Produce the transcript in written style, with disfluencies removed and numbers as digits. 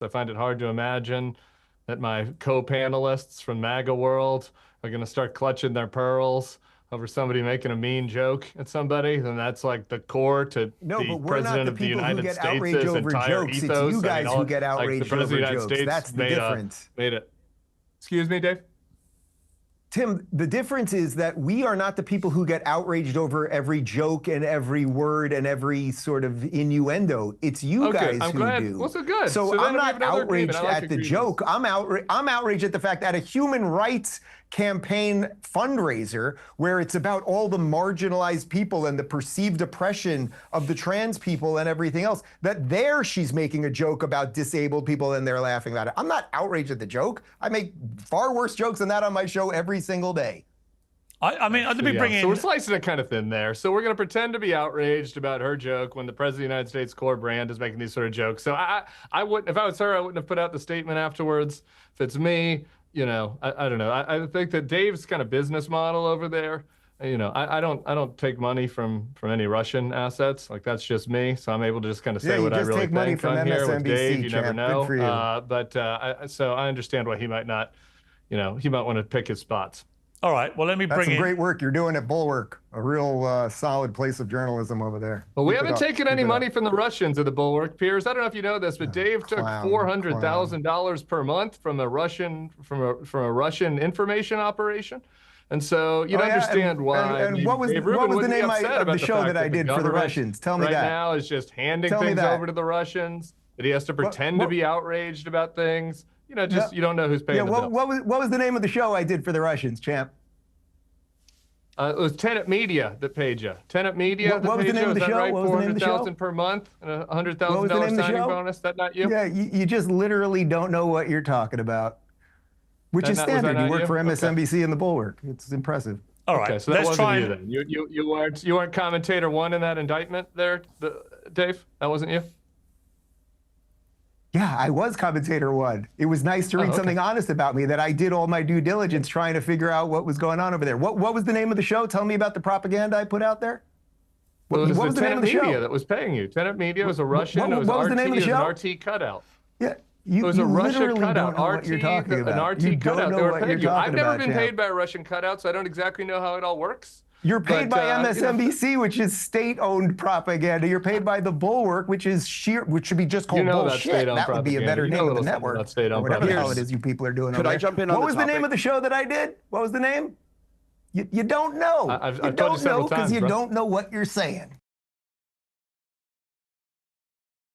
I find it hard to imagine that my co-panelists from MAGA world are going to start clutching their pearls over somebody making a mean joke at somebody. Then that's like the core to No, the but we're not president the of the people who United get States' outraged over entire jokes. It's ethos. you I mean, guys who get like the outraged president of over the United jokes. States That's the difference. made it. Excuse me, Dave? Tim, the difference is that we are not the people who get outraged over every joke and every word and every sort of innuendo. It's you guys I'm who glad. do. Well, so good. So then I'm we have not another agreement. outraged I like at the agreements. joke. I'm outraged at the fact that a human rights campaign fundraiser where it's about all the marginalized people and the perceived oppression of the trans people and everything else, that there she's making a joke about disabled people and they're laughing about it. I'm not outraged at the joke. I make far worse jokes than that on my show every single day. I mean, let me bring in. So we're slicing it kind of thin there. So we're going to pretend to be outraged about her joke when the president of the United States core brand is making these sort of jokes. So I wouldn't, if I was her, I wouldn't have put out the statement afterwards. If it's me, you know, I don't know. I think that Dave's kind of business model over there, you know, I don't take money from any Russian assets. Like that's just me. So I'm able to just kind of say what I really think on here with Dave. You never know. So I understand why he might not, you know, he might want to pick his spots. All right, well, let me bring in. That's some great work you're doing at Bulwark, a real solid place of journalism over there. Well, we haven't taken any money from the Russians at the Bulwark, Piers. I don't know if you know this, but Dave took $400,000 per month from a Russian information operation. And so you understand why. And what was the name of the show that I did for the Russians? Tell me that. Right now is just handing things over to the Russians, that he has to pretend to be outraged about things. You know, just you don't know who's paying the bill. What was the name of the show I did for the Russians, champ? It was Tenet Media that paid you. Tenet Media. What was the name of the show? What was the name of the show? $400,000 per month and a $100,000 signing bonus. That not you? Yeah, you just literally don't know what you're talking about, which is standard. You work for MSNBC and the Bulwark. It's impressive. All right, okay, so that wasn't you then. You weren't commentator one in that indictment there, Dave. That wasn't you. Yeah, I was commentator one. It was nice to read something honest about me, that I did all my due diligence trying to figure out what was going on over there. What was the name of the show? Tell me about the propaganda I put out there. What was the name of the show? That was paying you. Tenet Media was a Russian. What was the name of the show? An RT cutout. Yeah. It was a Russian cutout. What you're talking about. An RT cutout. They were paying you. I've never been paid by a Russian cutout, so I don't exactly know how it all works. You're paid by MSNBC, which is state-owned propaganda. You're paid by the Bulwark, which should be just called bullshit. That would be a better name of the network. Whatever the hell it is you people are doing. Could I jump in on What was the name of the show that I did? What was the name? You don't know. You don't know because you don't know what you're saying.